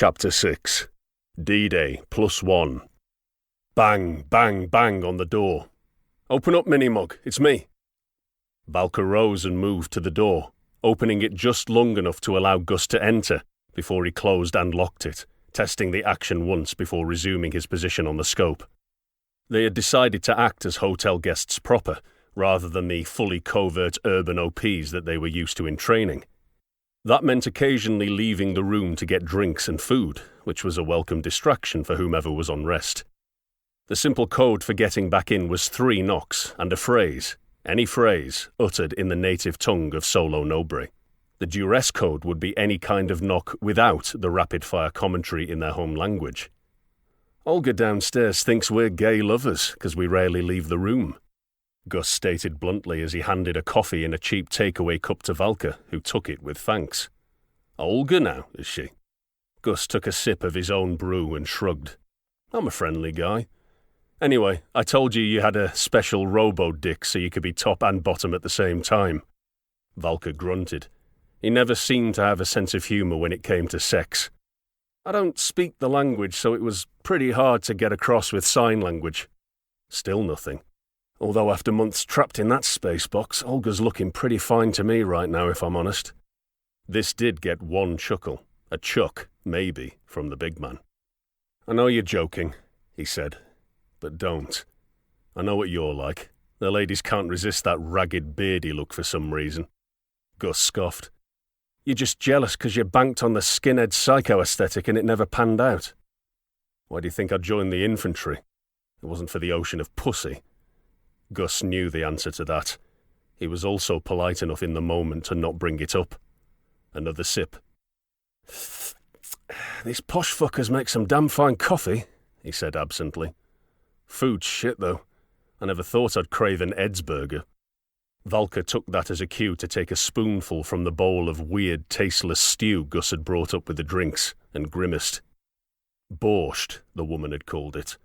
Chapter 6. D-Day +1. Bang, bang, bang on the door. "Open up, Minimug, it's me." Vocc rose and moved to the door, opening it just long enough to allow Gus to enter before he closed and locked it, testing the action once before resuming his position on the scope. They had decided to act as hotel guests proper, rather than the fully covert urban OPs that they were used to in training. That meant occasionally leaving the room to get drinks and food, which was a welcome distraction for whomever was on rest. The simple code for getting back in was 3 knocks and a phrase, any phrase, uttered in the native tongue of Solo Nobre. The duress code would be any kind of knock without the rapid-fire commentary in their home language. "Olga downstairs thinks we're gay lovers because we rarely leave the room," Gus stated bluntly as he handed a coffee in a cheap takeaway cup to Vocc, who took it with thanks. "Olga now, is she?" Gus took a sip of his own brew and shrugged. "I'm a friendly guy. Anyway, I told you had a special robo-dick so you could be top and bottom at the same time." Vocc grunted. He never seemed to have a sense of humour when it came to sex. "I don't speak the language, so it was pretty hard to get across with sign language." Still nothing. Although after months trapped in that space box, Olga's looking pretty fine to me right now, if I'm honest. This did get one chuckle, a chuck, maybe, from the big man. "I know you're joking," he said, "but don't. I know what you're like. The ladies can't resist that ragged, beardy look for some reason." Gus scoffed. "You're just jealous because you banked on the skinhead psycho aesthetic and it never panned out. Why do you think I joined the infantry? It wasn't for the ocean of pussy." Gus knew the answer to that. He was also polite enough in the moment to not bring it up. Another sip. "These posh fuckers make some damn fine coffee," he said absently. "Food's shit, though. I never thought I'd crave an Ed's burger." Vocc took that as a cue to take a spoonful from the bowl of weird, tasteless stew Gus had brought up with the drinks, and grimaced. Borscht, the woman had called it.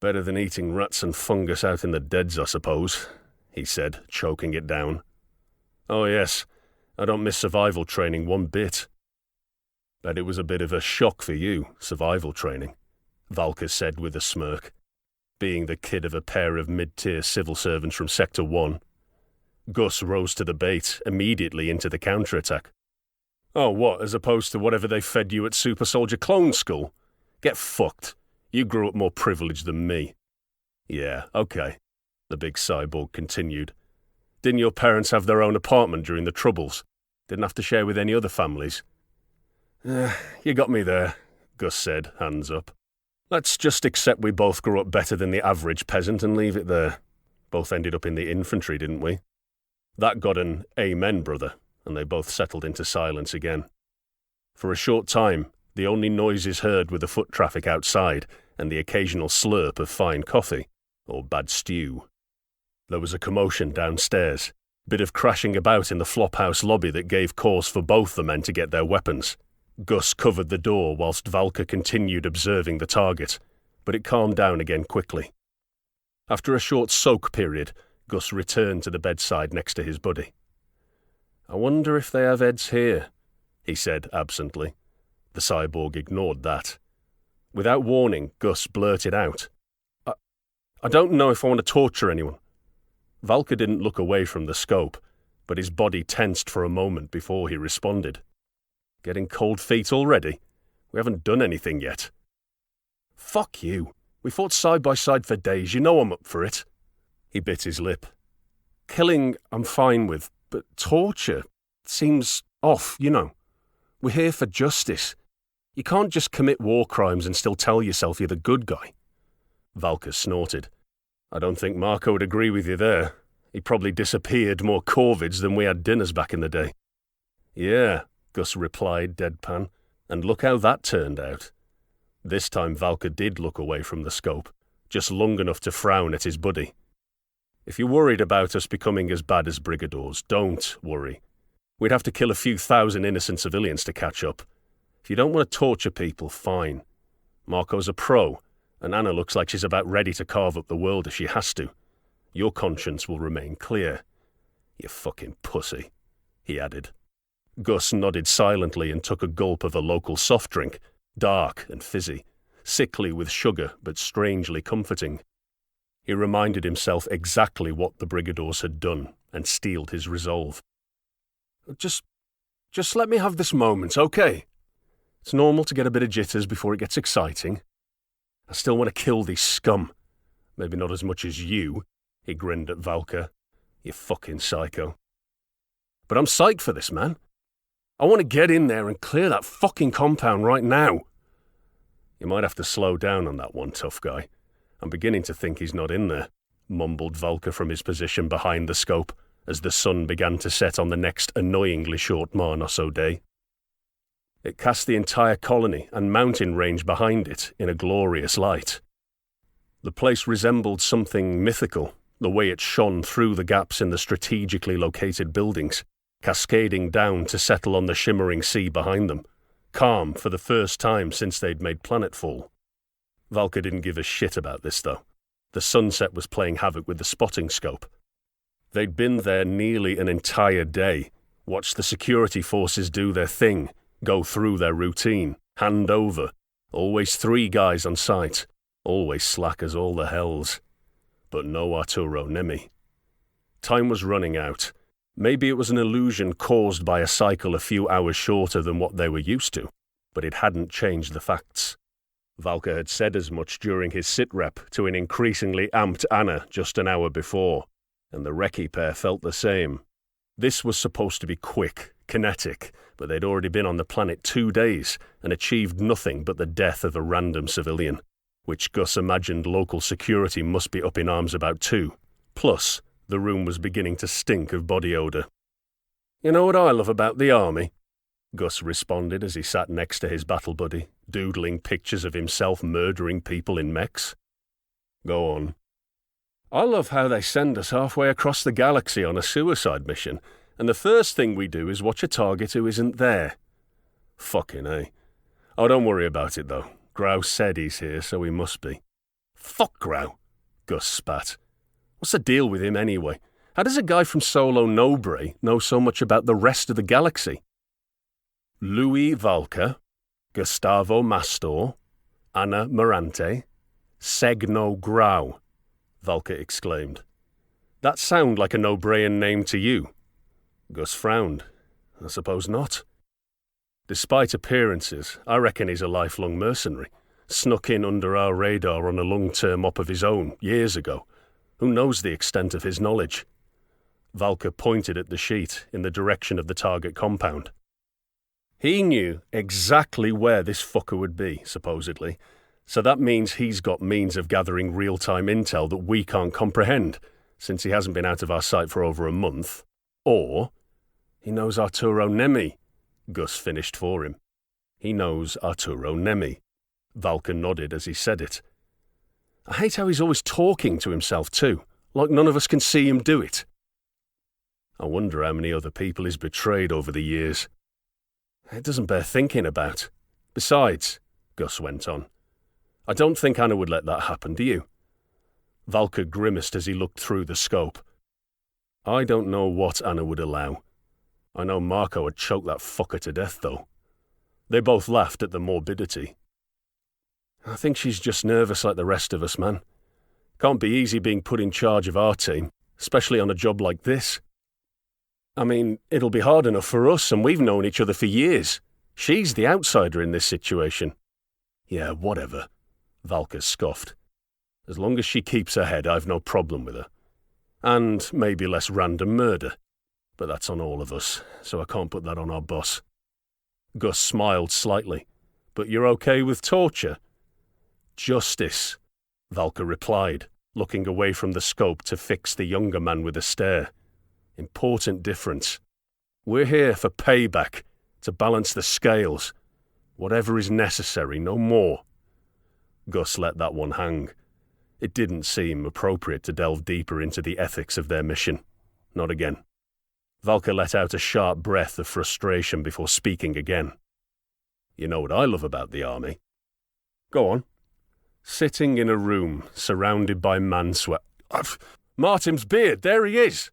"Better than eating rats and fungus out in the deads, I suppose," he said, choking it down. "Oh yes, I don't miss survival training one bit." "Bet it was a bit of a shock for you, survival training," Vocc said with a smirk, being the kid of a pair of mid-tier civil servants from Sector 1. Gus rose to the bait, immediately into the counterattack. "Oh, what, as opposed to whatever they fed you at Super Soldier Clone School? Get fucked. You grew up more privileged than me." "Yeah, okay," the big cyborg continued. "Didn't your parents have their own apartment during the Troubles? Didn't have to share with any other families?" You got me there," Gus said, hands up. "Let's just accept we both grew up better than the average peasant and leave it there. Both ended up in the infantry, didn't we?" That got an "Amen, brother," and they both settled into silence again. For a short time, the only noises heard were the foot traffic outside and the occasional slurp of fine coffee, or bad stew. There was a commotion downstairs, bit of crashing about in the flophouse lobby that gave cause for both the men to get their weapons. Gus covered the door whilst Vocc continued observing the target, but it calmed down again quickly. After a short soak period, Gus returned to the bedside next to his buddy. "I wonder if they have Eds here," he said absently. The cyborg ignored that. Without warning, Gus blurted out, I don't know if I want to torture anyone." Vocc didn't look away from the scope, but his body tensed for a moment before he responded. "Getting cold feet already? We haven't done anything yet." "Fuck you. We fought side by side for days. You know I'm up for it." He bit his lip. "Killing I'm fine with, but torture seems off, you know. We're here for justice. You can't just commit war crimes and still tell yourself you're the good guy." Vocc snorted. "I don't think Marco would agree with you there. He probably disappeared more corvids than we had dinners back in the day." "Yeah," Gus replied deadpan, "and look how that turned out." This time Vocc did look away from the scope, just long enough to frown at his buddy. "If you're worried about us becoming as bad as Brigadors, don't worry. We'd have to kill a few thousand innocent civilians to catch up. If you don't want to torture people, fine. Marco's a pro, and Anna looks like she's about ready to carve up the world if she has to. Your conscience will remain clear. You fucking pussy," he added. Gus nodded silently and took a gulp of a local soft drink, dark and fizzy, sickly with sugar but strangely comforting. He reminded himself exactly what the Brigadors had done and steeled his resolve. Just let me have this moment, okay? It's normal to get a bit of jitters before it gets exciting. I still want to kill these scum. Maybe not as much as you, he grinned at Vocc. You fucking psycho. But I'm psyched for this, man. I want to get in there and clear that fucking compound right now. You might have to slow down on that one, tough guy. I'm beginning to think he's not in there, mumbled Vocc from his position behind the scope as the sun began to set on the next annoyingly short Mar Nosso day. It cast the entire colony and mountain range behind it in a glorious light. The place resembled something mythical, the way it shone through the gaps in the strategically located buildings, cascading down to settle on the shimmering sea behind them, calm for the first time since they'd made planetfall. Vocc didn't give a shit about this, though. The sunset was playing havoc with the spotting scope. They'd been there nearly an entire day, watched the security forces do their thing, go through their routine, hand over, always 3 guys on site, always slack as all the hells. But no Arturo Nemi. Time was running out. Maybe it was an illusion caused by a cycle a few hours shorter than what they were used to, but it hadn't changed the facts. Vocc had said as much during his sit-rep to an increasingly amped Anna just an hour before, and the recce pair felt the same. This was supposed to be quick, kinetic, but they'd already been on the planet 2 days and achieved nothing but the death of a random civilian, which Gus imagined local security must be up in arms about too. Plus, the room was beginning to stink of body odour. You know what I love about the army? Gus responded as he sat next to his battle buddy, doodling pictures of himself murdering people in mechs. Go on. I love how they send us halfway across the galaxy on a suicide mission, and the first thing we do is watch a target who isn't there. Fucking A. Oh, don't worry about it, though. Grau said he's here, so he must be. Fuck Grau, Gus spat. What's the deal with him anyway? How does a guy from Solo Nobre know so much about the rest of the galaxy? Louis Vocc, Gustavo Mastor, Anna Mirante, Segno Grau, Vocc exclaimed. That sound like a Nobrean name to you? Gus frowned. I suppose not. Despite appearances, I reckon he's a lifelong mercenary, snuck in under our radar on a long-term op of his own, years ago. Who knows the extent of his knowledge? Vocc pointed at the sheet in the direction of the target compound. He knew exactly where this fucker would be, supposedly, so that means he's got means of gathering real-time intel that we can't comprehend, since he hasn't been out of our sight for over a month. Or he knows Arturo Nemi, Gus finished for him. He knows Arturo Nemi. Vocc nodded as he said it. I hate how he's always talking to himself too, like none of us can see him do it. I wonder how many other people he's betrayed over the years. It doesn't bear thinking about. Besides, Gus went on, I don't think Anna would let that happen, do you? Vocc grimaced as he looked through the scope. I don't know what Anna would allow. I know Marco would choke that fucker to death, though. They both laughed at the morbidity. I think she's just nervous like the rest of us, man. Can't be easy being put in charge of our team, especially on a job like this. I mean, it'll be hard enough for us, and we've known each other for years. She's the outsider in this situation. Yeah, whatever, Vocc scoffed. As long as she keeps her head, I've no problem with her. And maybe less random murder. But that's on all of us, so I can't put that on our boss. Gus smiled slightly. But you're okay with torture? Justice, Vocc replied, looking away from the scope to fix the younger man with a stare. Important difference. We're here for payback, to balance the scales. Whatever is necessary, no more. Gus let that one hang. It didn't seem appropriate to delve deeper into the ethics of their mission. Not again. Vocc let out a sharp breath of frustration before speaking again. You know what I love about the army? Go on. Sitting in a room, surrounded by man-sweat. Martin's beard, there he is!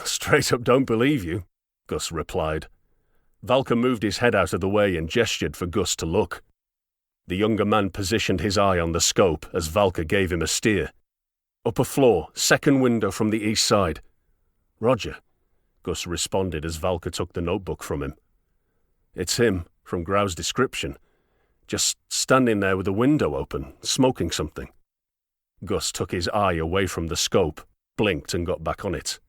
Straight up don't believe you, Gus replied. Vocc moved his head out of the way and gestured for Gus to look. The younger man positioned his eye on the scope as Valka gave him a steer. Upper floor, second window from the east side. Roger, Gus responded as Valka took the notebook from him. It's him, from Grau's description. Just standing there with the window open, smoking something. Gus took his eye away from the scope, blinked and got back on it.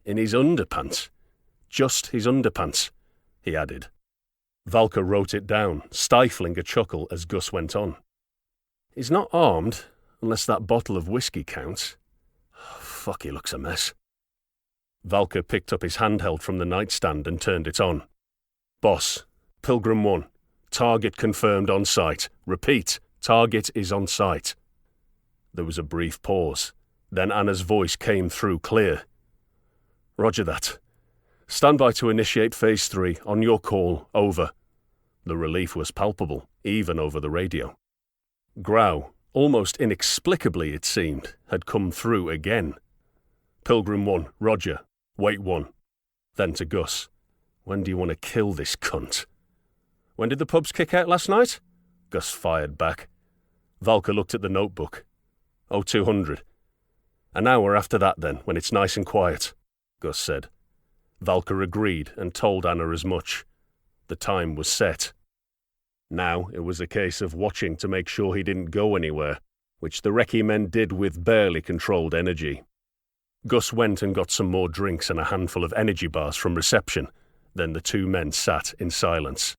In his underpants. Just his underpants, he added. Valka wrote it down, stifling a chuckle as Gus went on. He's not armed, unless that bottle of whiskey counts. Fuck, he looks a mess. Valka picked up his handheld from the nightstand and turned it on. Boss, Pilgrim 1. Target confirmed on site. Repeat, target is on site. There was a brief pause. Then Anna's voice came through clear. Roger that. Stand by to initiate Phase 3. On your call. Over. The relief was palpable, even over the radio. Grau, almost inexplicably it seemed, had come through again. Pilgrim 1, Roger. Wait 1. Then to Gus. When do you want to kill this cunt? When did the pubs kick out last night? Gus fired back. Valka looked at the notebook. 0200. An hour after that then, when it's nice and quiet, Gus said. Valka agreed and told Anna as much. The time was set. Now it was a case of watching to make sure he didn't go anywhere, which the recce men did with barely controlled energy. Gus went and got some more drinks and a handful of energy bars from reception. Then the two men sat in silence.